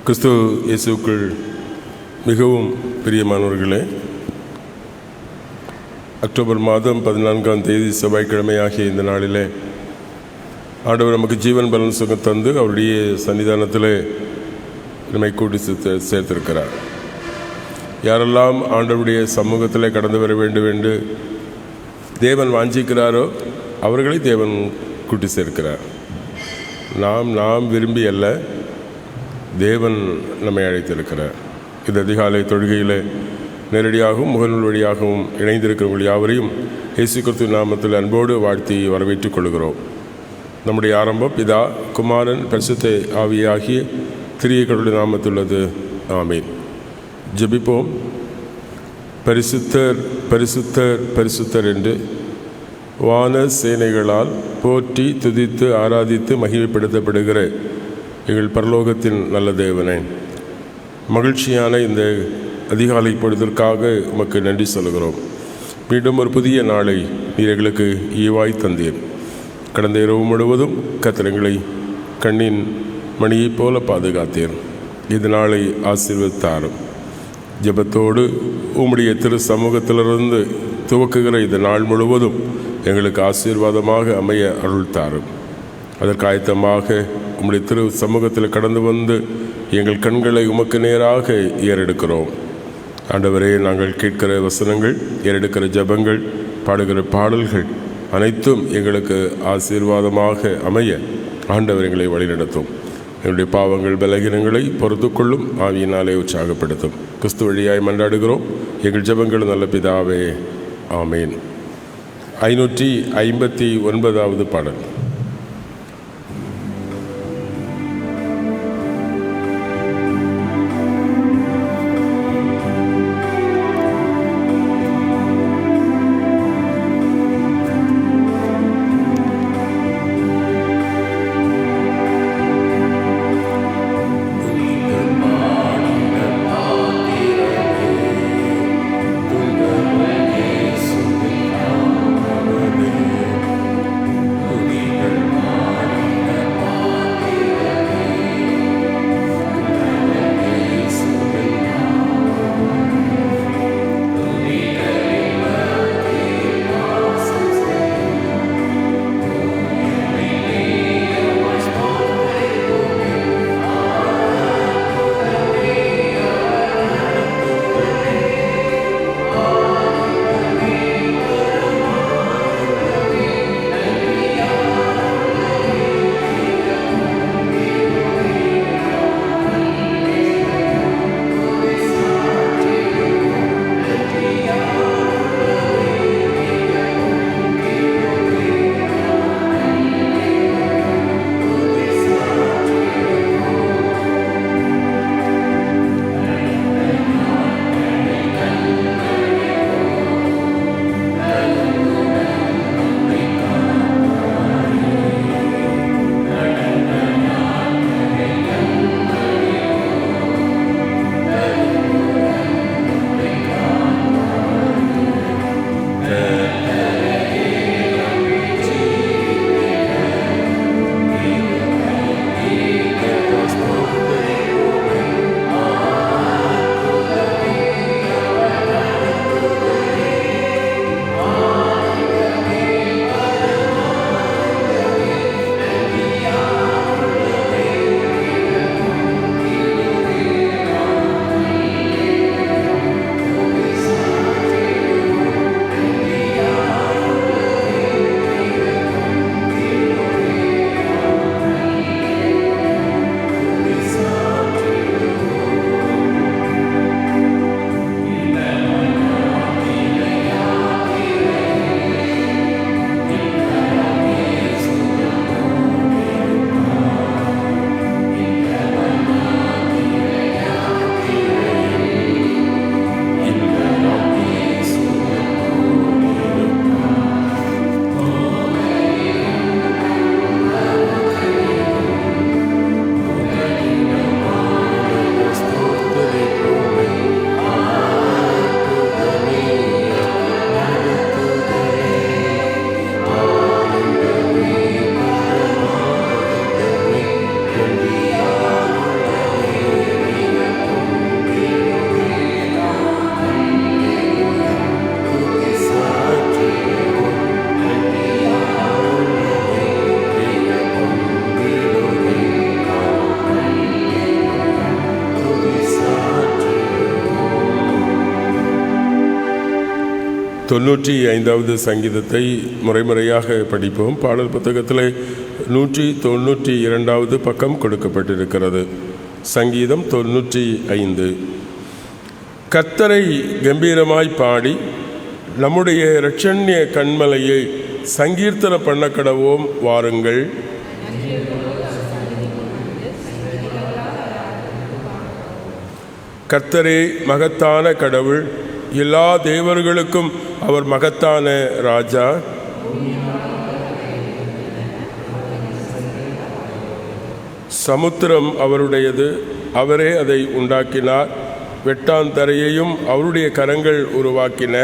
கிறிஸ்து இயேசுக்குள் மிகவும் பிரியமானவர்களே, அக்டோபர் மாதம் 14ஆம் தேதி செவ்வாய்க்கிழமை ஆகிய இந்த நாளிலே ஆண்டவர் நமக்கு ஜீவன் பலன் சுகம் தந்து அவருடைய சன்னிதானத்தில் நம்மை கூட்டி சேர்த்திருக்கிறார். யாரெல்லாம் ஆண்டவருடைய சமூகத்தில் கடந்து வர வேண்டும் என்று தேவன் வாஞ்சிக்கிறாரோ அவர்களை தேவன் கூட்டி சேர்க்கிறார். நாம் விரும்பி அல்ல, தேவன் நம்மை அழைத்திருக்கிறார். இந்த அதிகாலை தொழுகையில் நேரடியாகவும் முகநூல் வழியாகவும் இணைந்திருக்கிறவர்கள் யாவரையும் இயேசு கிறிஸ்து நாமத்தில் அன்போடு வாழ்த்தி வரவேற்றுக் கொள்கிறோம். நம்முடைய ஆரம்பம் பிதா, குமாரன், பரிசுத்த ஆவியாகிய திரியேகருடைய நாமத்துள்ளது. ஆமீன். ஜெபிப்போம். பரிசுத்தர் பரிசுத்தர் பரிசுத்தர் என்று வான சேனைகளால் போற்றி துதித்து ஆராதித்து மகிமைப்படுத்தப்படுகிற எங்கள் பரலோகத்தின் நல்ல தேவனே, மகிழ்ச்சியான இந்த அதிகாலை பொழுதற்காக உமக்கு நன்றி சொல்கிறோம். மீண்டும் ஒரு புதிய நாளை நீர் எங்களுக்கு ஈவாய் தந்தீர். கடந்த இரவு முழுவதும் கத்திரங்களை கண்ணின் மணியைப் போல பாதுகாத்தீர். இந்த நாளை ஆசீர்வதித்தாரும். ஜெபத்தோடு உம்முடைய திரு சமூகத்திலிருந்து துவக்குகிற இந்த நாள் முழுவதும் எங்களுக்கு ஆசீர்வாதமாக அமைய அருள் தாரும். அதற்கு ஆயத்தமாக உம்முடைய திரு சமூகத்தில் கடந்து வந்து எங்கள் கண்களை உமக்கு நேராக ஏறெடுக்கிறோம். ஆண்டவரே, நாங்கள் கேட்கிற வசனங்கள், ஏறெடுக்கிற ஜெபங்கள், பாடுகிற பாடல்கள் அனைத்தும் எங்களுக்கு ஆசீர்வாதமாக அமைய ஆண்டவர் எங்களை வழிநடத்தும். எங்களுடைய பாவங்கள் பலகீனங்களை பொறுத்து கொள்ளும் ஆவியினாலே உற்சாகப்படுத்தும். கிறிஸ்து வழியாய் மன்றாடுகிறோம் எங்கள் ஜெபங்கள் நல்ல பிதாவே. ஆமேன். 559வது பாடல். Amen. 95வது சங்கீதத்தை முறைமுறையாக படிப்போம். பாடல் புத்தகத்தில் 192வது பக்கம் கொடுக்கப்பட்டிருக்கிறது. சங்கீதம் 95. கர்த்தரை கம்பீரமாய் பாடி நம்முடைய இரட்சண்ய கண்மலையை சங்கீர்த்தன பண்ண கடவோம் வாருங்கள். கர்த்தரே மகத்தான கடவுள், எல்லா தேவர்களுக்கும் அவர் மகத்தான ராஜா. சமுத்திரம் அவருடையது, அவரே அதை உண்டாக்கினார். வெட்டாந்தரையையும் அவருடைய கரங்கள் உருவாக்கின.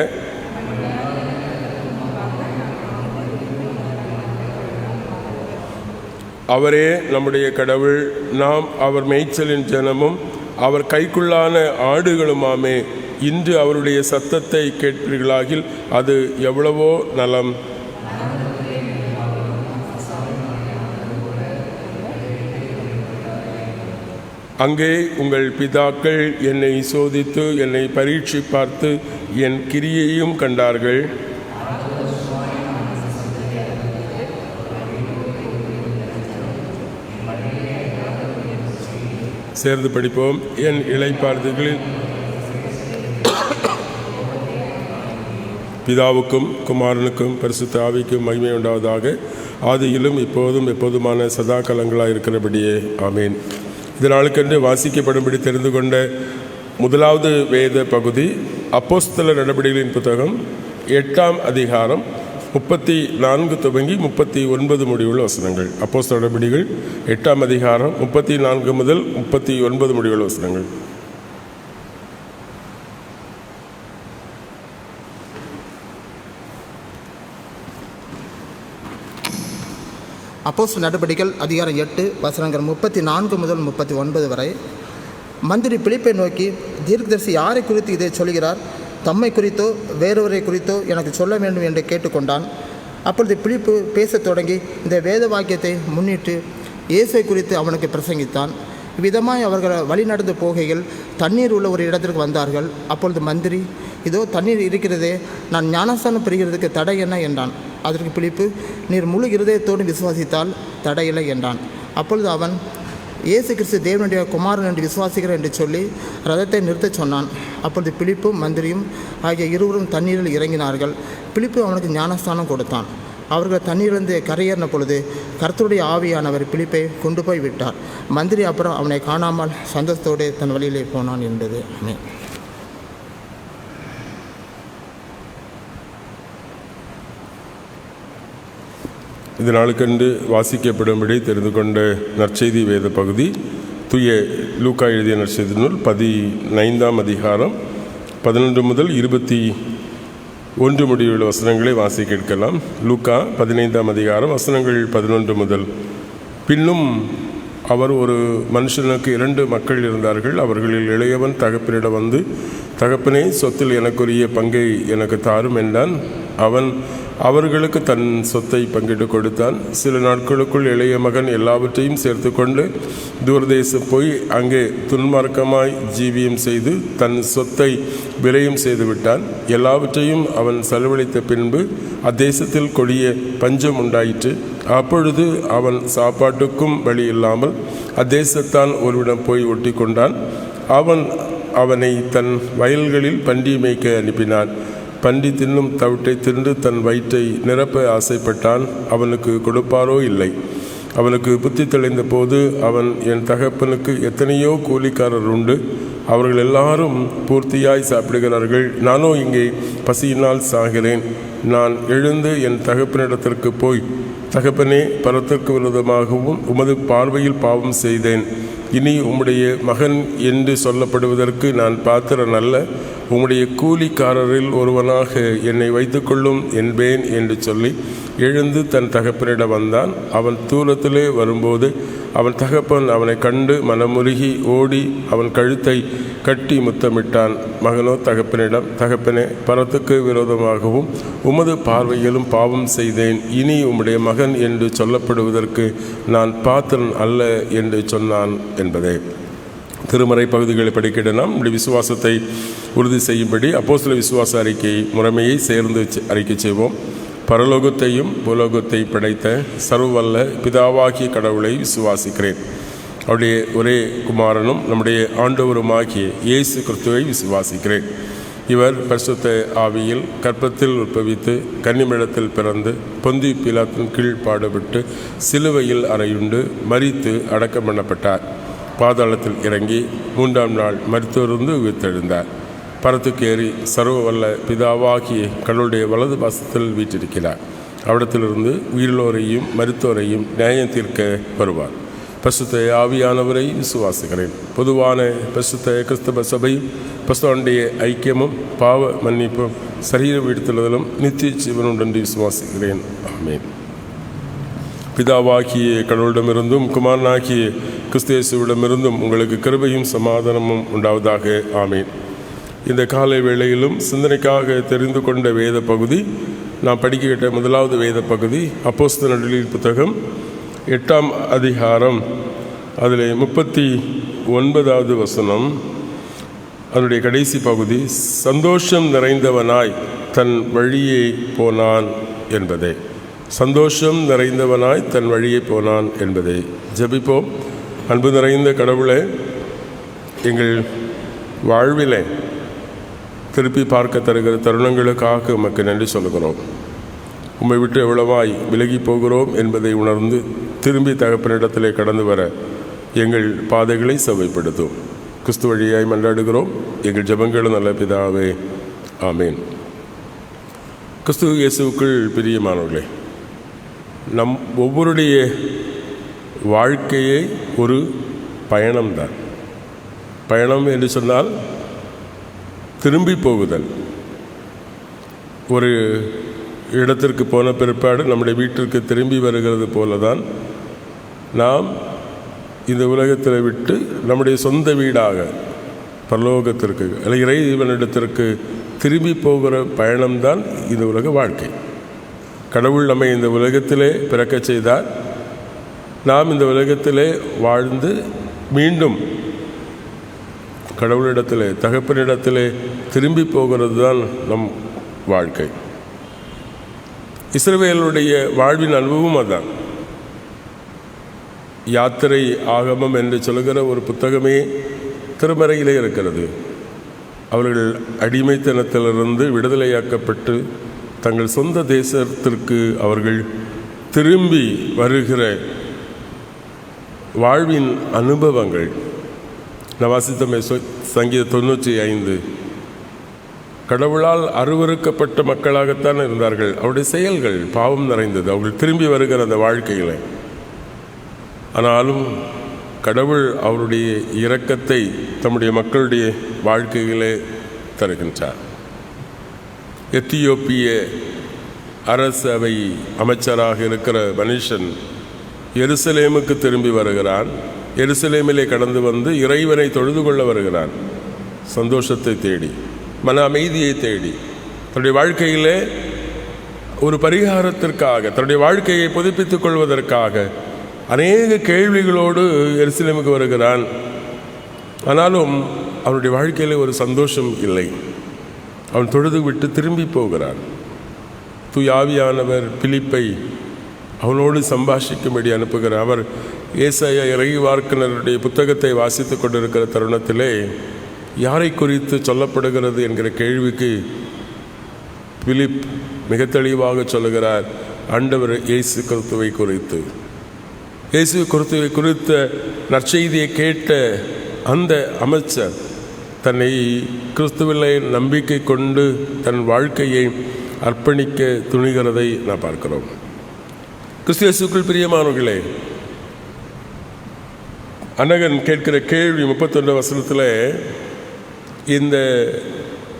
அவரே நம்முடைய கடவுள், நாம் அவர் மேய்ச்சலின் ஜனமும் அவர் கைக்குள்ளான ஆடுகளுமாமே. இன்று அவருடைய சத்தத்தை கேட்பீர்களாகில் அது எவ்வளவோ நலம். அங்கே உங்கள் பிதாக்கள் என்னை சோதித்து என்னை பரீட்சை பார்த்து என் கிரியையும் கண்டார்கள். சேர்ந்து படிப்போம். என் இளைப்பாறுதல்களில் பிதாவுக்கும் குமாரனுக்கும் பரிசுத்த ஆவிக்கும் மகிமை உண்டாவதாக, ஆதியிலும் இப்போதும் எப்போதுமான சதா காலங்களாக இருக்கிறபடியே ஆமேன். இதனாலுக்கென்று வாசிக்கப்படும்படி தெரிந்து கொண்ட முதலாவது வேத பகுதி அப்போஸ்தலர் நடபடிகளின் புத்தகம் 8ஆம் அதிகாரம் 34 துவங்கி 39 முடிவுள்ள வசனங்கள். அப்போஸ்தலர் நடபடிகள் 8ஆம் அதிகாரம் 34 முதல் 39 முடிவுள்ள வசனங்கள். அப்போஸ்தலர் நடபடிகள் அதிகாரம் 8 வசனங்கள் 34 முதல் 39 வரை. மந்திரி பிலிப்பை நோக்கி, தீர்க்கதரிசி யாரை குறித்து இதை சொல்கிறார்? தம்மை குறித்தோ வேறொருவரை குறித்தோ எனக்கு சொல்ல வேண்டும் என்று கேட்டுக்கொண்டான். அப்பொழுது பிலிப்பு பேசத் தொடங்கி இந்த வேத வாக்கியத்தை முன்னிட்டு இயேசுவை குறித்து அவனுக்கு பிரசங்கித்தான். இவ்விதமாய் அவர்கள் வழி நடந்து போகையில் தண்ணீர் உள்ள ஒரு இடத்திற்கு வந்தார்கள். அப்பொழுது மந்திரி, இதோ தண்ணீர் இருக்கிறதே, நான் ஞானஸ்தானம் பெறுகிறதுக்கு தடை என்ன என்றான். அதற்கு பிலிப்பு, நீர் முழு இருதயத்தோடு விசுவாசித்தால் தடையில்லை என்றான். அப்பொழுது அவன், இயேசு கிறிஸ்து தேவனுடைய குமாரன் என்று விசுவாசிக்கிறேன் என்று சொல்லி ரதத்தை நிறுத்தச் சொன்னான். அப்பொழுது பிலிப்பும் மந்திரியும் ஆகிய இருவரும் தண்ணீரில் இறங்கினார்கள். பிலிப்பு அவனுக்கு ஞானஸ்தானம் கொடுத்தான். அவர்கள் தண்ணீரிலிருந்து கரையேறின பொழுது கர்த்தருடைய ஆவியானவர் பிலிப்பை கொண்டு போய் விட்டார். மந்திரி அப்புறம் அவனை காணாமல் சந்தோஷத்தோடு தன் வழியிலே போனான் என்பது. இதனாலுக்கென்று வாசிக்கப்படும்படி தெரிந்து கொண்ட நற்செய்தி வேத பகுதி தூய லூக்கா எழுதிய நற்செய்தி நூல் 15ஆம் அதிகாரம் 11 முதல் 21 முடிவுள்ள வசனங்களை வாசி கேட்கலாம். லூக்கா 15ஆம் அதிகாரம் வசனங்கள் 11 முதல். பின்னும் அவர் ஒரு மனுஷனுக்கு 2 மக்கள் இருந்தார்கள். அவர்களில் இளையவன் தகப்பனிடம் வந்து, தகப்பனே, சொத்தில் எனக்குரிய பங்கை எனக்கு தாரும் என்றான். அவன் அவர்களுக்கு தன் சொத்தை பங்கிட்டு கொடுத்தான். சில நாட்களுக்குள் இளைய மகன் எல்லாவற்றையும் சேர்த்து கொண்டு தூரதேசம் போய் அங்கே துன்மார்க்கமாய் ஜீவியம் செய்து தன் சொத்தை விரயம் செய்து விட்டான். எல்லாவற்றையும் அவன் செலவழித்த பின்பு அத்தேசத்தில் கொடிய பஞ்சம் உண்டாயிற்று. அப்பொழுது அவன் சாப்பாட்டுக்கும் வழி இல்லாமல் அத்தேசத்தான் ஒருவிடம் போய் ஒட்டி கொண்டான். அவனை தன் வயல்களில் பன்றி மேய்க்க அனுப்பினான். பன்றி தின்னும் தவிட்டை தின்று தன் வயிற்றை நிரப்ப ஆசைப்பட்டான். அவனுக்கு கொடுப்பாரோ இல்லை. அவனுக்கு புத்தி தெளிந்த போது அவன், என் தகப்பனுக்கு எத்தனையோ கூலிக்காரர் உண்டு, அவர்கள் எல்லாரும் பூர்த்தியாய் சாப்பிடுகிறார்கள், நானோ இங்கே பசியினால் சாகிறேன். நான் எழுந்து என் தகப்பனிடத்திற்கு போய், தகப்பனே, பரத்திற்கு விரோதமாகவும் உமது பார்வையில் பாவம் செய்தேன். இனி உம்முடைய மகன் என்று சொல்லப்படுவதற்கு நான் பாத்திரன் அல்ல. உம்முடைய கூலிக்காரரில் ஒருவனாக என்னை வைத்துக்கொள்ளும் என்பேன் என்று சொல்லி எழுந்து தன் தகப்பனிடம் வந்தான். அவன் தூரத்திலே வரும்போது அவன் தகப்பன் அவனை கண்டு மனமுருகி ஓடி அவன் கழுத்தை கட்டி முத்தமிட்டான். மகனோ தகப்பனிடம், தகப்பனே, பரத்துக்கு விரோதமாகவும் உமது பார்வையிலும் பாவம் செய்தேன். இனி உம்முடைய மகன் என்று சொல்லப்படுவதற்கு நான் பாத்திரன் அல்ல என்று சொன்னான் என்பதே. திருமறை பகுதிகளை படிக்கிட நாம் நம்முடைய விசுவாசத்தை உறுதி செய்யும்படி அப்போஸ்தல விசுவாச அறிக்கை முறைமையை சேர்ந்து அறிக்கை செய்வோம். பரலோகத்தையும் பூலோகத்தை படைத்த சர்வவல்ல பிதாவாகிய கடவுளை விசுவாசிக்கிறேன். அவருடைய ஒரே குமாரனும் நம்முடைய ஆண்டவருமாகிய இயேசு கிறிஸ்துவை விசுவாசிக்கிறேன். இவர் பரிசுத்த ஆவியில் கற்பத்தில் உற்பவித்து கன்னிமிடத்தில் பிறந்து பொந்தியு பிலாத்தின் கீழ் பாடுபட்டு சிலுவையில் அறையுண்டு மரித்து அடக்கம் பண்ணப்பட்டார். பாதாளத்தில் இறங்கி 3ஆம் நாள் மரித்தோர்ந்து உயிர்த்தெழுந்தார். பரத்துக்கு ஏறி சர்வவல்ல பிதாவாகிய கடவுளுடைய வலது பாசத்தில் வீற்றிருக்கிறார். அவ்விடத்திலிருந்து உயிரோரையும் மரித்தோரையும் நியாயம் தீர்க்க வருவார். பரிசுத்த ஆவியானவரை விசுவாசிக்கிறேன். பொதுவான பரிசுத்த கிறிஸ்தவ சபையும் பரிசுத்தனுடைய ஐக்கியமும் பாவ மன்னிப்பும் சரீர வீழ்த்துதலும் நித்திய ஜீவனுடன் விசுவாசிக்கிறேன். ஆமென். பிதாவாகிய கடவுளிடமிருந்தும் குமாரனாகிய கிறிஸ்து இயேசுவிடமிருந்தும் உங்களுக்கு கிருபையும் சமாதானமும் உண்டாவதாக. ஆமென். இந்த காலை வேளையிலும் சிந்தனைக்காக தெரிந்து கொண்ட வேத பகுதி, நாம் படிக்கிட்ட முதலாவது வேத பகுதி அப்போஸ்தலர் நடவடிக்கைகள் புத்தகம் 8ஆம் அதிகாரம், அதில் 39வது வசனம், அதனுடைய கடைசி பகுதி சந்தோஷம் நிறைந்தவனாய் தன் வழியே போனான் என்பதே. சந்தோஷம் நிறைந்தவனாய் தன் வழியே போனான் என்பதை ஜெபிப்போம். அன்பு நிறைந்த கடவுளே, எங்கள் வாழ்விலே திருப்பி பார்க்க தருகிற தருணங்களுக்காக உமக்கு நன்றி சொல்கிறோம். உம்மை விட்டு எவ்வளவாய் விலகி போகிறோம் என்பதை உணர்ந்து திரும்பி தகப்பனிடத்திலே கடந்து வர எங்கள் பாதைகளை செவ்வாய்ப்படுத்தும். கிறிஸ்து வழியாய் மன்றாடுகிறோம் எங்கள் ஜெபங்களும் நல்ல பிதாவே. ஆமேன். கிறிஸ்து இயேசுவுக்குள் பிரியமானவர்களே, நம் ஒவ்வொருடைய வாழ்க்கையே ஒரு பயணம்தான். பயணம் என்று சொன்னால் திரும்பி போகுதல். ஒரு இடத்திற்கு போன பிற்பாடு நம்முடைய வீட்டிற்கு திரும்பி வருகிறது போல தான் நாம் இந்த உலகத்தில் விட்டு நம்முடைய சொந்த வீடாக பரலோகத்திற்கு அல்ல இறைவனிடத்திற்கு திரும்பி போகிற பயணம்தான் இந்த உலக வாழ்க்கை. கடவுள் நம்மை இந்த உலகத்திலே பிறக்க செய்தார். நாம் இந்த உலகத்திலே வாழ்ந்து மீண்டும் கடவுளிடத்திலே தகப்பனிடத்திலே திரும்பி போகிறது தான் நம் வாழ்க்கை. இஸ்ரவேலுடைய வாழ்வின் அனுபவம் அதுதான். யாத்திரை ஆகமம் என்று சொல்கிற ஒரு புத்தகமே திருமறையிலே இருக்கிறது. அவர்கள் அடிமைத்தனத்திலிருந்து விடுதலையாக்கப்பட்டு தங்கள் சொந்த தேசத்திற்கு அவர்கள் திரும்பி வருகிற வாழ்வின் அனுபவங்கள். நான் வாசித்தமே சங்கீதம் 95. கடவுளால் அருவருக்கப்பட்ட மக்களாகத்தான் இருந்தார்கள். அவருடைய செயல்கள் பாவம் நிறைந்தது. அவர்கள் திரும்பி வருகிற அந்த வாழ்க்கையில் ஆனாலும் கடவுள் அவருடைய இரக்கத்தை தம்முடைய மக்களுடைய வாழ்க்கையிலே தருகின்றார். எத்தியோப்பிய அரசவை அமைச்சராக இருக்கிற மனுஷன் எருசலேமுக்கு திரும்பி வருகிறான். எருசலேமிலே கடந்து வந்து இறைவனை தொழுது கொள்ள வருகிறான். சந்தோஷத்தை தேடி, மன அமைதியை தேடி, தன்னுடைய வாழ்க்கையிலே ஒரு பரிகாரத்திற்காக, தன்னுடைய வாழ்க்கையை புதுப்பித்துக் கொள்வதற்காக அநேக கேள்விகளோடு எருசலேமுக்கு வருகிறான். ஆனாலும் அவனுடைய வாழ்க்கையில் ஒரு சந்தோஷம் இல்லை. அவன் தொழுது விட்டு திரும்பி போகிறான். தூய ஆவியானவர் பிலிப்பை அவனோடு சம்பாஷிக்கும்படி அனுப்புகிறார். அவர் ஏசாயா இறைவார்க்கினருடைய புத்தகத்தை வாசித்து கொண்டிருக்கிற தருணத்திலே யாரை குறித்து சொல்லப்படுகிறது என்கிற கேள்விக்கு பிலிப் மிக தெளிவாக சொல்லுகிறார், ஆண்டவர் இயேசு கிறிஸ்துவை குறித்து. இயேசு கிறிஸ்துவை குறித்த நற்செய்தியை கேட்ட அந்த அமைச்சர் தன்னை கிறிஸ்துவிலே நம்பிக்கை கொண்டு தன் வாழ்க்கையை அர்ப்பணிக்க துணிகிறதை நான் பார்க்கிறோம். கிறிஸ்து இயேசுக்குள் பிரியமானவர்களே, அனகன் கேட்கிற கேள்வி 31 வசனத்தில் இந்த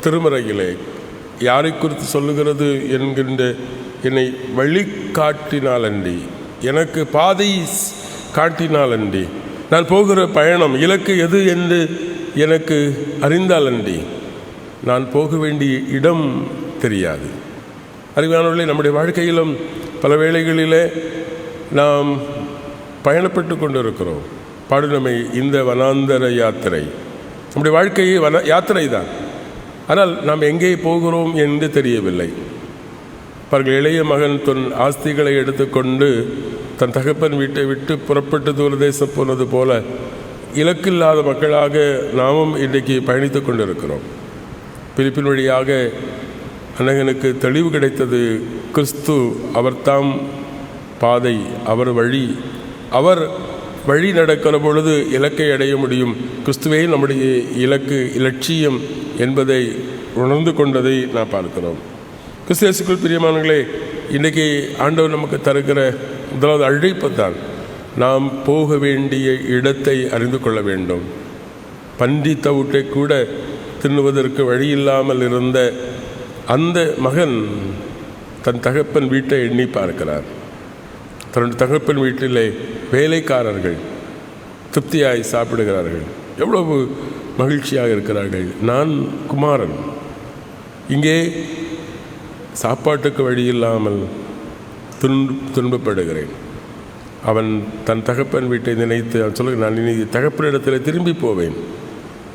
திருமறையிலே யாரை குறித்து சொல்லுகிறது என்கின்ற என்னை வழிகாட்டினாலன்றி, எனக்கு பாதை காட்டினாலன்றி, நான் போகிற பயணம் இலக்கு எது என்று எனக்கு அறிந்தாலன்றி நான் போக வேண்டிய இடம் தெரியாது. அறிவானவர்களே, நம்முடைய வாழ்க்கையிலும் பல வேளைகளிலே நாம் பயணப்பட்டு கொண்டிருக்கிறோம். பாடுநமை இந்த வனாந்தர யாத்திரை. நம்முடைய வாழ்க்கையை யாத்திரை தான். ஆனால் நாம் எங்கே போகிறோம் என்று தெரியவில்லை. அவர்கள் இளைய மகன் தன் ஆஸ்திகளை எடுத்துக்கொண்டு தன் தகப்பன் வீட்டை விட்டு புறப்பட்டு தூரதேசம் போனது போல இலக்கில்லாத மக்களாக நாமும் இன்றைக்கு பயணித்து கொண்டிருக்கிறோம். பிலிப்பின் வழியாக அநேகனுக்கு தெளிவு கிடைத்தது. கிறிஸ்து அவர்தாம் பாதை, அவர் வழி. அவர் வழி நடக்கிற பொழுது இலக்கை அடைய முடியும். கிறிஸ்துவே நம்முடைய இலக்கு, இலட்சியம் என்பதை உணர்ந்து கொண்டதை நாம் பார்க்கிறோம். கிறிஸ்துவுக்குள் பிரியமானங்களே, இன்றைக்கி ஆண்டவர் நமக்கு தருகிற முதலாவது அழைப்பு தான் நாம் போக வேண்டிய இடத்தை அறிந்து கொள்ள வேண்டும். பன்றி தவிட்டை கூட தின்னுவதற்கு வழி இல்லாமல் இருந்த அந்த மகன் தன் தகப்பன் வீட்டை எண்ணி பார்க்கிறார். தன்னுடைய தகப்பன் வீட்டிலே வேலைக்காரர்கள் திருப்தியாய் சாப்பிடுகிறார்கள், எவ்வளவு மகிழ்ச்சியாக இருக்கிறார்கள். நான் குமாரன், இங்கே சாப்பாட்டுக்கு வழி இல்லாமல் துன்பப்படுகிறேன். அவன் தன் தகப்பன் வீட்டை நினைத்து அவன் சொல்ல, நான் இனி தகப்பனிடத்தில் திரும்பி போவேன்.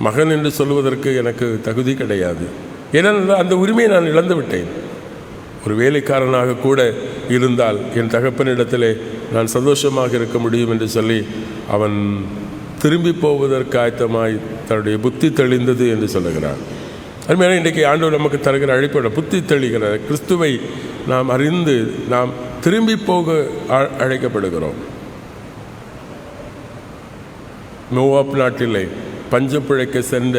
மகன் என்று சொல்வதற்கு எனக்கு தகுதி கிடையாது, ஏனென்றால் அந்த உரிமையை நான் இழந்து விட்டேன். ஒரு வேலைக்காரனாக கூட இருந்தால் என் தகப்பனிடத்திலே நான் சந்தோஷமாக இருக்க முடியும் என்று சொல்லி அவன் திரும்பி போவதற்கு ஆயத்தமாய் தன்னுடைய புத்தி தெளிந்தது என்று சொல்லுகிறான். அதுமாதிரி இன்றைக்கு ஆண்டவர் நமக்கு தருகிற அழைப்போட புத்தி தெளிகிற கிறிஸ்துவை நாம் அறிந்து நாம் திரும்பி போக அழைக்கப்படுகிறோம். மோவாப் நாட்டிலே பஞ்சம் பிழைக்க சென்ற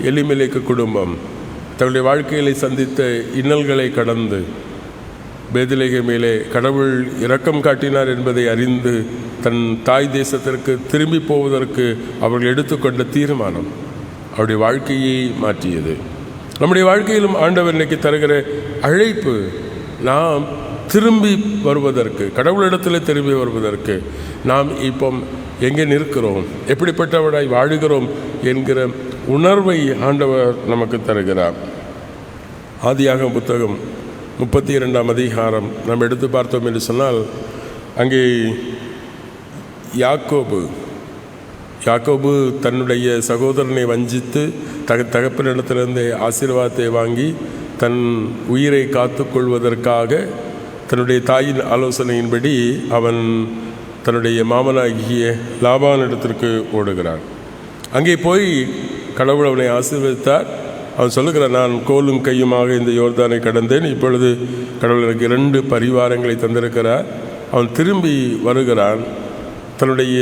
எலிமெலேக்கு குடும்பம் தன்னுடைய வாழ்க்கையிலே சந்தித்த இன்னல்களை கடந்து பெத்லகேமிலே கடவுள் இரக்கம் காட்டினார் என்பதை அறிந்து தன் தாய் தேசத்திற்கு திரும்பி போவதற்கு அவர்கள் எடுத்துக்கொண்ட தீர்மானம் அவருடைய வாழ்க்கையை மாற்றியது. நம்முடைய வாழ்க்கையிலும் ஆண்டவர் இன்றைக்கு தருகிற அழைப்பு நாம் திரும்பி வருவதற்கு, கடவுளிடத்தில் திரும்பி வருவதற்கு. நாம் இப்போ எங்கே நிற்கிறோம், எப்படிப்பட்டவராய் வாழுகிறோம் என்கிற உணர்வை ஆண்டவர் நமக்கு தருகிறார். ஆதியாகமம் புத்தகம் 32ஆம் அதிகாரம் நாம் எடுத்து பார்த்தோம் என்று சொன்னால், அங்கே யாக்கோபு தன்னுடைய சகோதரனை வஞ்சித்து தகப்பனிடத்திலிருந்து ஆசீர்வாதத்தை வாங்கி தன் உயிரை காத்து கொள்வதற்காக தன்னுடைய தாயின் ஆலோசனையின்படி அவன் தன்னுடைய மாமனாகிய லாபானிடத்திற்கு ஓடுகிறான். அங்கே போய் கடவுள் அவனை ஆசீர்வதித்தார். அவன் சொல்லுகிறான், நான் கோலும் கையுமாக இந்த யோர்தானை கடந்தேன், இப்பொழுது கடவுள் எனக்கு 2 பரிவாரங்களை தந்திருக்கிறார். அவன் திரும்பி வருகிறான். தன்னுடைய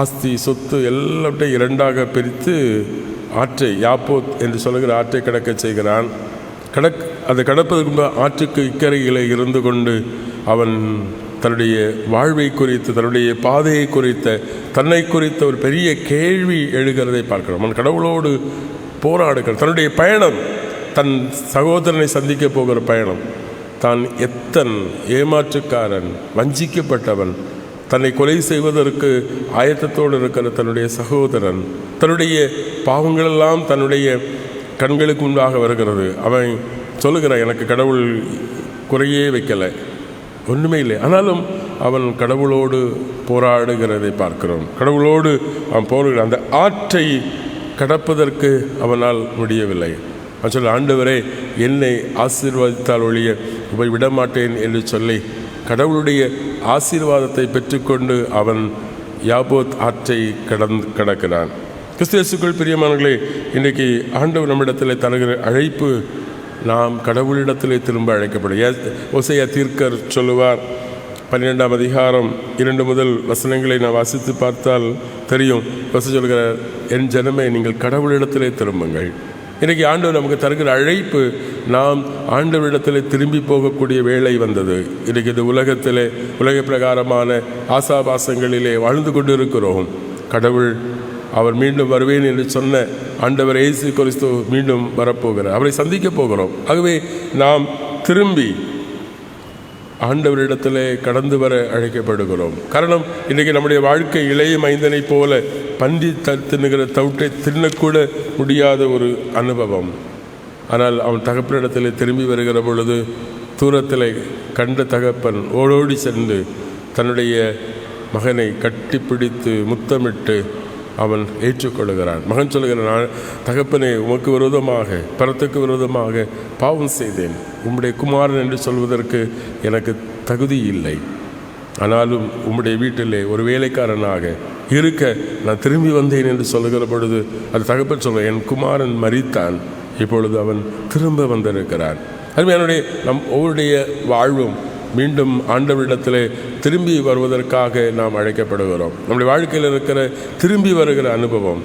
ஆஸ்தி சொத்து எல்லாவற்றையும் 2ஆக பிரித்து ஆற்றை, யாப்போத் என்று சொல்லுகிற ஆற்றை கடக்க செய்கிறான். அதை கடப்பதற்கு முன்பு ஆற்றுக்கு இக்கரையில் இருந்து கொண்டு அவன் தன்னுடைய வாழ்வை குறித்து, தன்னுடைய பாதையை குறித்த, தன்னை குறித்த ஒரு பெரிய கேள்வி எழுகிறதை பார்க்கிறோம். அவன் கடவுளோடு போராடுகிறான். தன்னுடைய பயணம், தன் சகோதரனை சந்திக்க போகிற பயணம், தான் எத்தன் ஏமாற்றுக்காரன், வஞ்சிக்கப்பட்டவன், தன்னை கொலை செய்வதற்கு ஆயத்தத்தோடு இருக்கிற தன்னுடைய சகோதரன், தன்னுடைய பாவங்களெல்லாம் தன்னுடைய கண்களுக்கு முன்பாக வருகிறது. அவன் சொல்லுகிறான், எனக்கு கடவுள் குறையே வைக்கலை, ஒன்றுமே இல்லை. ஆனாலும் அவன் கடவுளோடு போராடுகிறதை பார்க்கிறோம். கடவுளோடு அவன் போராடுகிறான். அந்த ஆற்றை கடப்பதற்கு அவனால் முடியவில்லை. அவன் சொல்ல, ஆண்டவரே என்னை ஆசீர்வதித்தால் ஒழிய போய் விடமாட்டேன் என்று சொல்லி கடவுளுடைய ஆசீர்வாதத்தை பெற்றுக்கொண்டு அவன் யாப்போத் ஆற்றை கடக்கிறான். கிறிஸ்துவுக்குள் பிரியமானவர்களே, இன்றைக்கு ஆண்டவர் நம்மிடத்தில் தருகிற அழைப்பு நாம் கடவுளிடத்திலே திரும்ப அழைக்கப்படும். ஓசையா தீர்க்கர் சொல்லுவார், 12ஆம் அதிகாரம் 2 முதல் வசனங்களை நான் வாசித்து பார்த்தால் தெரியும். சொல்கிறார், என் ஜனமே நீங்கள் கடவுளிடத்திலே திரும்புங்கள். இன்றைக்கி ஆண்டவர் நமக்கு தருகிற அழைப்பு நாம் ஆண்டவரிடத்தில் திரும்பி போகக்கூடிய வேளை வந்தது. இன்றைக்கி இந்த உலகத்திலே உலக பிரகாரமான ஆசாபாசங்களிலே வாழ்ந்து கொண்டு இருக்கிறோம். கடவுள் அவர் மீண்டும் வருவேன் என்று சொன்ன ஆண்டவர் இயேசு கிறிஸ்து மீண்டும் வரப்போகிறார். அவரை சந்திக்க போகிறோம். ஆகவே நாம் திரும்பி ஆண்டவரிடத்தில் கடந்து வர அழைக்கப்படுகிறோம். காரணம், இன்றைக்கி நம்முடைய வாழ்க்கை இளைய மைந்தனை போல பன்றி தின்னுகிற தவிட்டை தின்னக்கூட முடியாத ஒரு அனுபவம். ஆனால் அவன் தகப்பனிடத்தில் திரும்பி வருகிற பொழுது தூரத்தில் கண்ட தகப்பன் ஓடோடி சென்று தன்னுடைய மகனை கட்டிப்பிடித்து முத்தமிட்டு அவன் ஏற்றுக்கொள்கிறான். மகன் சொல்கிறான், தகப்பனே, உமக்கு விரோதமாக பரத்துக்கு விரோதமாக பாவம் செய்தேன். உம்முடைய குமாரன் என்று சொல்வதற்கு எனக்கு தகுதி இல்லை. ஆனாலும் உம்முடைய வீட்டிலே ஒரு வேலைக்காரனாக இருக்க நான் திரும்பி வந்தேன் என்று சொல்லுகிற பொழுது அது தகப்பன் சொல்ல, என் குமாரன் மரித்தான், இப்பொழுது அவன் திரும்ப வந்திருக்கிறான். அருமையானவர்களே, நம் ஒவ்வொருடைய வாழ்வும் மீண்டும் ஆண்டவரிடத்திலே திரும்பி வருவதற்காக நாம் அழைக்கப்படுகிறோம். நம்முடைய வாழ்க்கையில் இருக்கிற திரும்பி வருகிற அனுபவம்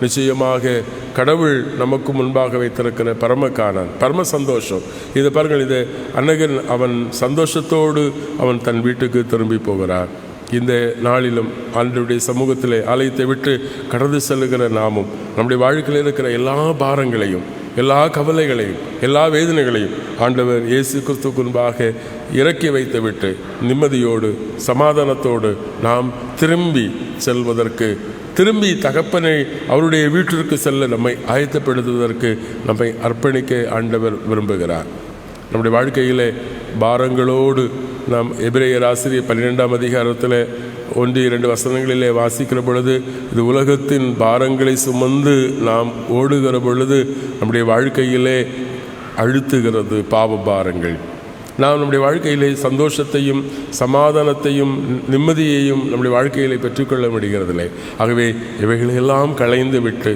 நிச்சயமாக கடவுள் நமக்கு முன்பாக வைத்திருக்கிற பரமக்கானான், பரம சந்தோஷம். இதை பாருங்கள், இது அன்னகன் அவன் சந்தோஷத்தோடு அவன் தன் வீட்டுக்கு திரும்பி போகிறான். இந்த நாளிலும் ஆண்டவருடைய சமூகத்திலே ஆலயத்தை விட்டு கடந்து செல்லுகிற நாமும் நம்முடைய வாழ்க்கையில் இருக்கிற எல்லா பாரங்களையும், எல்லா கவலைகளையும், எல்லா வேதனைகளையும் ஆண்டவர் இயேசு கிறிஸ்துவுக்கு முன்பாக இறக்கி வைத்து விட்டு நிம்மதியோடு சமாதானத்தோடு நாம் திரும்பி செல்வதற்கு, திரும்பி தகப்பனை அவருடைய வீட்டிற்கு செல்ல நம்மை ஆயத்தப்படுத்துவதற்கு நம்மை அர்ப்பணிக்க ஆண்டவர் விரும்புகிறார். நம்முடைய வாழ்க்கையிலே பாரங்களோடு நாம் எபிரேயர் ஆசிரியர் 12ஆம் அதிகாரத்தில் 1-2 வசனங்களிலே வாசிக்கிற பொழுது, இது உலகத்தின் பாரங்களை சுமந்து நாம் ஓடுகிற பொழுது நம்முடைய வாழ்க்கையிலே அழுத்துகிறது பாவ பாரங்கள். நாம் நம்முடைய வாழ்க்கையிலே சந்தோஷத்தையும் சமாதானத்தையும் நிம்மதியையும் நம்முடைய வாழ்க்கையிலே பெற்றுக்கொள்ள முடிகிறதில்லை. ஆகவே இவைகளெல்லாம் களைந்து விட்டு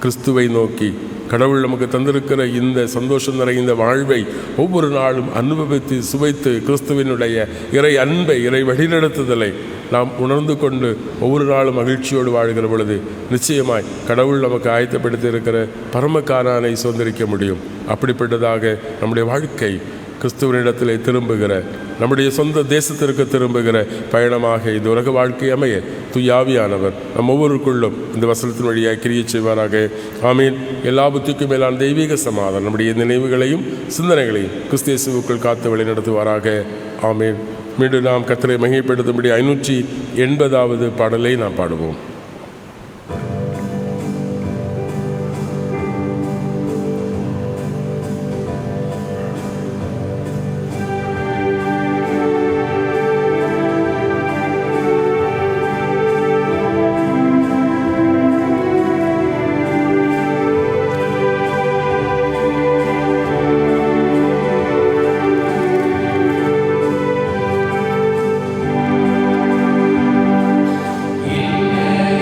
கிறிஸ்துவை நோக்கி கடவுள் நமக்கு தந்திருக்கிற இந்த சந்தோஷம் நிறைந்த வாழ்வை ஒவ்வொரு நாளும் அனுபவித்து சுவைத்து கிறிஸ்துவினுடைய இறை அன்பை, இறை வழிநடத்துதலை நாம் உணர்ந்து கொண்டு ஒவ்வொரு நாளும் மகிழ்ச்சியோடு வாழ்கிற பொழுது நிச்சயமாய் கடவுள் நமக்கு ஆயத்தப்படுத்தி இருக்கிற பரமக்கானானை சுதந்திரிக்க முடியும். அப்படிப்பட்டதாக நம்முடைய வாழ்க்கை கிறிஸ்துவனிடத்திலே திரும்புகிற, நம்முடைய சொந்த தேசத்திற்கு திரும்புகிற பயணமாக இந்த உலக வாழ்க்கை அமைய தூயாவியானவர் நம் ஒவ்வொருக்குள்ளும் இந்த வசனத்தின் வழியாக கிரியை செய்வாராக. ஆமீன். எல்லா புத்திக்கும் மேலான தெய்வீக சமாதானம் நம்முடைய நினைவுகளையும் சிந்தனைகளையும் கிறிஸ்து இயேசுவுக்குள் காத்து வழி நடத்துவாராக. ஆமீன். மீண்டும் நாம் கர்த்தரை மகிமைப்படுத்தும்படி 580வது பாடலை நாம் பாடுவோம். Yeah.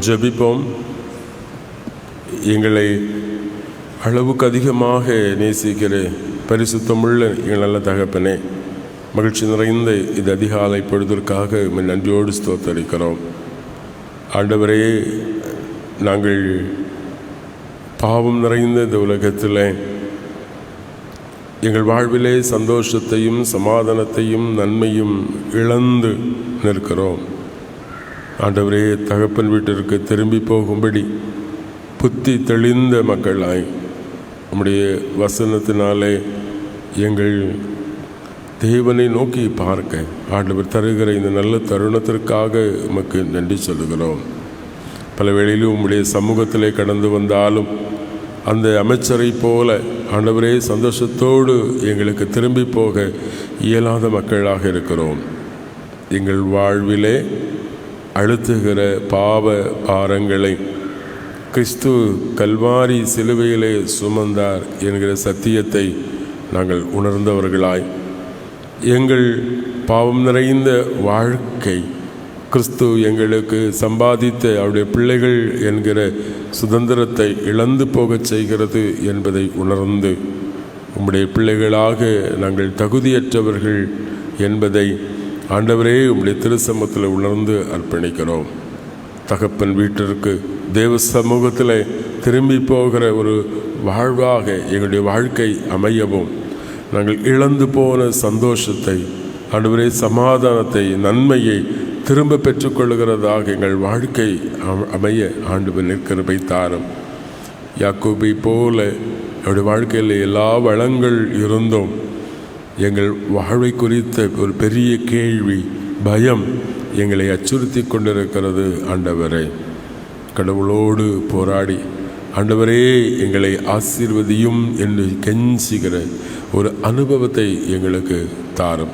ஜெபிப்போம். எங்களை அளவுக்கு அதிகமாக நேசிக்கிற பரிசுத்தமுள்ள எங்கள் நல்ல தகப்பனே, மகிழ்ச்சி நிறைந்த இது அதிகாலை பொழுதற்காக நன்றியோடு ஸ்தோத்தரிக்கிறோம். ஆண்டவரே, நாங்கள் பாவம் நிறைந்த இந்த உலகத்தில் எங்கள் வாழ்விலே சந்தோஷத்தையும் சமாதானத்தையும் நன்மையும் இழந்து நிற்கிறோம். ஆண்டவரே, தகப்பன் வீட்டிற்கு திரும்பி போகும்படி புத்தி தெளிந்த மக்களாய் நம்முடைய வசனத்தினாலே எங்கள் தேவனை நோக்கி பார்க்க ஆண்டவர் தருகிற இந்த நல்ல தருணத்திற்காக உமக்கு நன்றி சொல்லுகிறோம். பல வேளையிலும் உம்முடைய சமூகத்திலே கடந்து வந்தாலும் அந்த அமைச்சரை போல ஆண்டவரே சந்தோஷத்தோடு எங்களுக்கு திரும்பி போக இயலாத மக்களாக இருக்கிறோம். எங்கள் வாழ்விலே அழுத்துகிற பாவ பாரங்களை கிறிஸ்து கல்வாரி சிலுவையிலே சுமந்தார் என்கிற சத்தியத்தை நாங்கள் உணர்ந்தவர்களாய், எங்கள் பாவம் நிறைந்த வாழ்க்கை கிறிஸ்து எங்களுக்கு சம்பாதித்த அவருடைய பிள்ளைகள் என்கிற சுதந்திரத்தை இழந்து போகச் செய்கிறது என்பதை உணர்ந்து உம்முடைய பிள்ளைகளாக நாங்கள் தகுதியற்றவர்கள் என்பதை ஆண்டவரே உம்முடைய திருச்சமூகத்தில் உணர்ந்து அர்ப்பணிக்கிறோம். தகப்பன் வீட்டிற்கு தேவ சமூகத்தில் திரும்பி போகிற ஒரு வாழ்வாக எங்களுடைய வாழ்க்கை அமையவும், நாங்கள் இழந்து போன சந்தோஷத்தை ஆண்டவரே சமாதானத்தை நன்மையை திரும்ப பெற்றுக்கொள்கிறதாக எங்கள் வாழ்க்கை அமைய ஆண்டவர் கிருபை தாரும். யாக்கோபை போல அவருடைய வாழ்க்கையில் எல்லா வளங்கள் இருந்தும் எங்கள் வாழ்வை குறித்த ஒரு பெரிய கேள்வி, பயம் எங்களை அச்சுறுத்தி கொண்டிருக்கிறது. ஆண்டவரே, கடவுளோடு போராடி ஆண்டவரே எங்களை ஆசீர்வதியும் என்று கெஞ்சுகிற ஒரு அனுபவத்தை எங்களுக்கு தாரும்.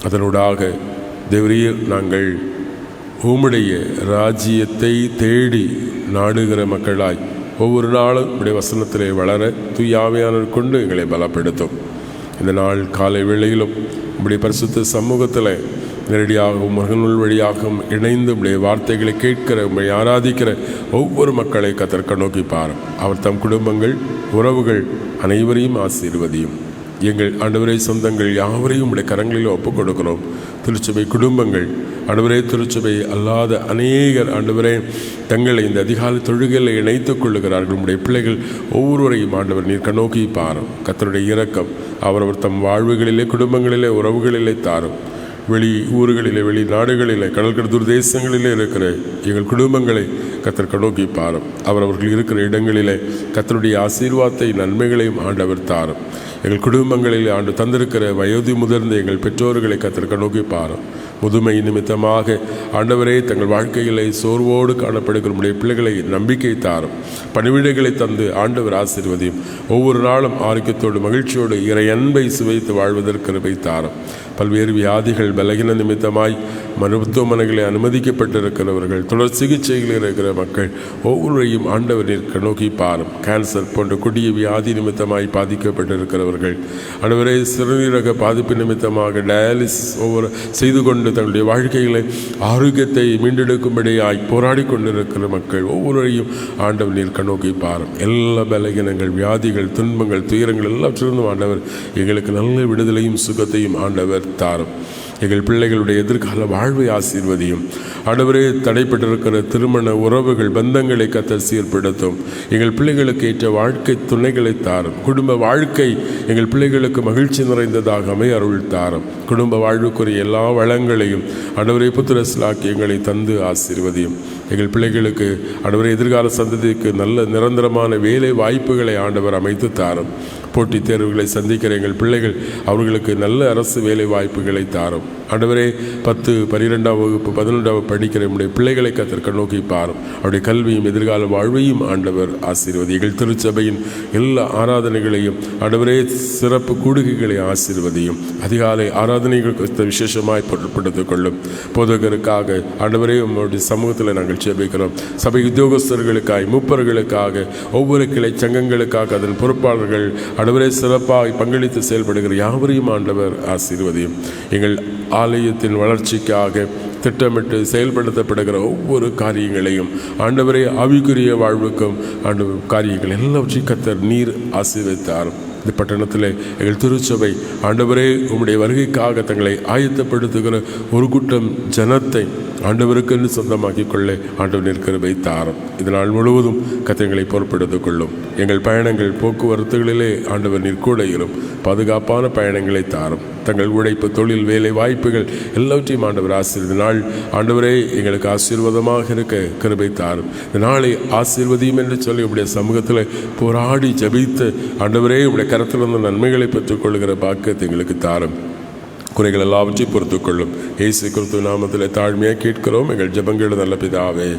அதனூடாக தேவரீர் நாங்கள் உம்முடைய ராஜ்யத்தை தேடி நாடுகிற மக்களாய் ஒவ்வொரு நாளும் உம்முடைய வசனத்திலே வளர தூய ஆவியானவர் கொண்டு எங்களை பலப்படுத்தும். இந்த நாள் காலை வேளையிலும் உம்முடைய பரிசுத்த சமூகத்தில் நேரடியாகவும் மகனுள் வழியாகவும் இணைந்து உம்முடைய வார்த்தைகளை கேட்கிற உம்மை ஆராதிக்கிற ஒவ்வொரு மக்களை கர்த்தர் நோக்கி பாரும். அவர் தம் குடும்பங்கள் உறவுகள் அனைவரையும் ஆசீர்வதியும். எங்கள் ஆண்டவரே சொந்தங்கள் யாவரையும் உடைய கரங்களில் ஒப்புக் கொடுக்கிறோம். திருச்சபை குடும்பங்கள் ஆண்டவரே, திருச்சபை அல்லாத அநேகர் ஆண்டவரே தங்களை இந்த அதிகாலை தொழுகையில் இணைத்துக் கொள்ளுகிறார்கள். உடைய பிள்ளைகள் ஒவ்வொருவரையும் ஆண்டவர் நீர் கண்ணோக்கி பாரும். கர்த்தருடைய இரக்கம் அவரவர் தம் வாழ்வுகளிலே குடும்பங்களிலே உறவுகளிலே தாரும். வெளி ஊர்களிலே வெளி நாடுகளிலே கடற்கரை தேசங்களிலே இருக்கிற எங்கள் குடும்பங்களை கர்த்தர் கண்ணோக்கி பாரும். அவர்கள் இருக்கிற இடங்களிலே கர்த்தருடைய ஆசீர்வாதத்தை நன்மைகளையும் ஆண்டவர் தாரும். எங்கள் குடும்பங்களில் ஆண்டு தந்திருக்கிற வயோதி முதிர்ந்த எங்கள் பெற்றோர்களை கர்த்தர் கண்ணோக்கி பாரும். முதுமை நிமித்தமாக ஆண்டவரே தங்கள் வாழ்க்கைகளை சோர்வோடு காணப்படுகிற உடைய பிள்ளைகளை நம்பிக்கை தாரும். பணிவிடைகளை தந்து ஆண்டவர் ஆசீர்வதியும். ஒவ்வொரு நாளும் ஆரோக்கியத்தோடு மகிழ்ச்சியோடு இறை அன்பை சுவைத்து வாழ்வதற்கு கிருபை தாரும். பல்வேறு வியாதிகள் பலகீன நிமித்தமாய் மருத்துவமனைகளை அனுமதிக்கப்பட்டிருக்கிறவர்கள், தொடர் சிகிச்சைகளில் இருக்கிற மக்கள் ஒவ்வொருவரையும் ஆண்டவர் நோக்கி பாரும். கேன்சர் போன்ற கொடிய வியாதி நிமித்தமாய் பாதிக்கப்பட்டிருக்கிறவர்கள், ஆண்டவரே சிறுநீரக பாதிப்பு நிமித்தமாக டயாலிசிஸ் ஒவ்வொரு செய்து கொண்டு தங்களுடைய வாழ்க்கைகளை ஆரோக்கியத்தை மீண்டெடுக்கும்படியாய் போராடி கொண்டிருக்கிற மக்கள் ஒவ்வொருவரையும் ஆண்டவர் நீர் கண்ணோக்கி பாரும். எல்லா பலகீனங்கள், வியாதிகள், துன்பங்கள், துயரங்கள் எல்லாவற்றிலிருந்தும் ஆண்டவர் எங்களுக்கு நல்ல விடுதலையும் சுகத்தையும் ஆண்டவர் தாரும். எங்கள் பிள்ளைகளுடைய எதிர்கால வாழ்வை ஆசீர்வதியும். ஆண்டவரே, தடைப்பட்டிருக்கிற திருமண உறவுகள் பந்தங்களை கர்த்தர் சீர்படுத்தும். எங்கள் பிள்ளைகளுக்கு ஏற்ற வாழ்க்கை துணைகளை தாரும். குடும்ப வாழ்க்கை எங்கள் பிள்ளைகளுக்கு மகிழ்ச்சி நிறைந்ததாக அமைய அருள் தாரும். குடும்ப வாழ்வுக்குரிய எல்லா வளங்களையும் ஆண்டவரே புத்திரஸ்லாக்கி எங்களை தந்து ஆசீர்வதியும். எங்கள் பிள்ளைகளுக்கு ஆண்டவரே எதிர்கால சந்ததிக்கு நல்ல நிரந்தரமான வேலை வாய்ப்புகளை ஆண்டவர் அமைத்து தாரும். போட்டித் தேர்வுகளை சந்திக்கிற எங்கள் பிள்ளைகள் அவர்களுக்கு நல்ல அரசு வேலை வாய்ப்புகளை தாரும். ஆண்டவரே, 10, 12ஆம் வகுப்பு 11ஆவது படிக்கிற நம்முடைய பிள்ளைகளை கர்த்தர் கண்ணோக்கி பாரும். அவருடைய கல்வியும் எதிர்கால வாழ்வையும் ஆண்டவர் ஆசீர்வதி. எங்கள் திருச்சபையின் எல்லா ஆராதனைகளையும் ஆண்டவரே, சிறப்பு கூடுகைகளை ஆசீர்வதியும். அதிகாலை ஆராதனைகள் விசேஷமாய் பொருட்படுத்திக் கொள்ளும். போதகருக்காக ஆண்டவரே உங்களுடைய சமூகத்தில் நாங்கள் ஜெபிக்கிறோம். சபை உத்தியோகஸ்தர்களுக்காய், மூப்பர்களுக்காக, ஒவ்வொரு கிளை சங்கங்களுக்காக, அதன் பொறுப்பாளர்கள் ஆண்டவரே சிறப்பாக பங்களித்து செயல்படுகிற யாவரையும் ஆண்டவர் ஆசீர்வதியும். எங்கள் ஆலயத்தின் வளர்ச்சிக்காக திட்டமிட்டு செயல்படுத்தப்படுகிற ஒவ்வொரு காரியங்களையும் ஆண்டவரே ஆவிக்குரிய வாழ்வுக்கும் ஆண்டவர் காரியங்கள் எல்லாவற்றையும் கர்த்தர் நீர் ஆசீர்வதித்தார். இந்த பட்டணத்தில் எங்கள் திருச்சபை ஆண்டவரே உம்முடைய வருகைக்காக தங்களை ஆயத்தப்படுத்துகிற ஒரு கூட்டம் ஜனத்தை ஆண்டவருக்கென்று சொந்தமாக்கிக் கொள்ள ஆண்டவர் நிற்கிற தாரும். இதனால் முழுவதும் கத்தங்களை பொறுப்பெடுத்துக் கொள்ளும். எங்கள் பயணங்கள் போக்குவரத்துகளிலே ஆண்டவர் நிற்கூடையிலும் பாதுகாப்பான பயணங்களை தாரும். தங்கள் உழைப்பு, தொழில், வேலை வாய்ப்புகள் எல்லாவற்றையும் ஆண்டவர் ஆசீர்வதினால் ஆண்டவரே எங்களுக்கு ஆசீர்வாதமாக இருக்க கிருபை தாரும். இந்த நாளை ஆசீர்வதியும் என்று சொல்லி உடைய சமூகத்தில் போராடி ஜபித்து ஆண்டவரே உடைய கரத்திலிருந்து நன்மைகளை பெற்றுக்கொள்கிற பாக்கியத்தை எங்களுக்கு தாரும். குறைகள் எல்லாவற்றையும் பொறுத்துக் கொள்ளும். இயேசு கிறிஸ்து நாமத்தில் தாழ்மையாக கேட்கிறோம் எங்கள் ஜெபங்கள் நல்ல பிதாவே,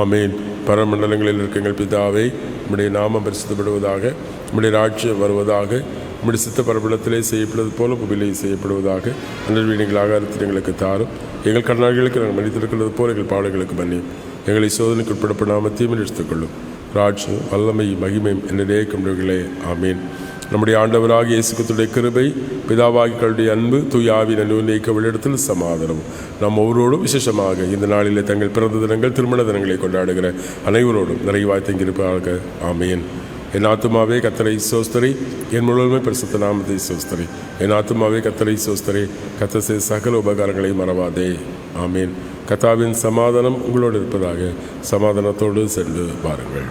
ஆமேன். பரமண்டலங்களில் இருக்க எங்கள் பிதாவே, உம்முடைய நாமம் பரிசுத்தப்படுவதாக, உம்முடைய ராஜ்யம் வருவதாக, உம்முடைய சித்த பரபலத்திலே செய்யப்படுவது போல புவியிலே செய்யப்படுவதாக. அன்றி நீங்கள் ஆகாரத்தில் எங்களுக்கு தாரும். எங்கள் கடனாளிகளுக்கு நாங்கள் மன்னித்திருக்கிறது போல எங்கள் பாவங்களுக்கு மன்னியும். எங்களை சோதனைக்கு உட்படப்படாமல் தீமை எடுத்துக்கொள்ளும். ராஜ்யம், வல்லமை, மகிமை என்னிடையே கொண்டவர்களே, ஆமீன். நம்முடைய ஆண்டவராகிய இயேசு கிறிஸ்துவின் கிருபை, பிதாவாகிய அன்பு, தூய ஆவியின் அனுபவிக்கவிடத்தில் சமாதானம் நம் ஒவ்வொருவரோடும் விசேஷமாக இந்த நாளில் தங்கள் பிறந்த தினங்கள், திருமண தினங்களை கொண்டாடுகிற அனைவரோடும் நிறைவாய் தங்கியிருப்பார்கள். ஆமீன். என் ஆத்துமாவே கர்த்தரை சோஸ்தரி, என் முழுமை பரிசுத்த நாமத்தை சோஸ்தரி. என் ஆத்துமாவே கர்த்தரை சோஸ்தரி, கர்த்தர் செய்த சகல உபகாரங்களை மறவாதே. ஆமீன். கர்த்தாவின் சமாதானம் உங்களோடு இருப்பதாக. சமாதானத்தோடு சென்று பாருங்கள்.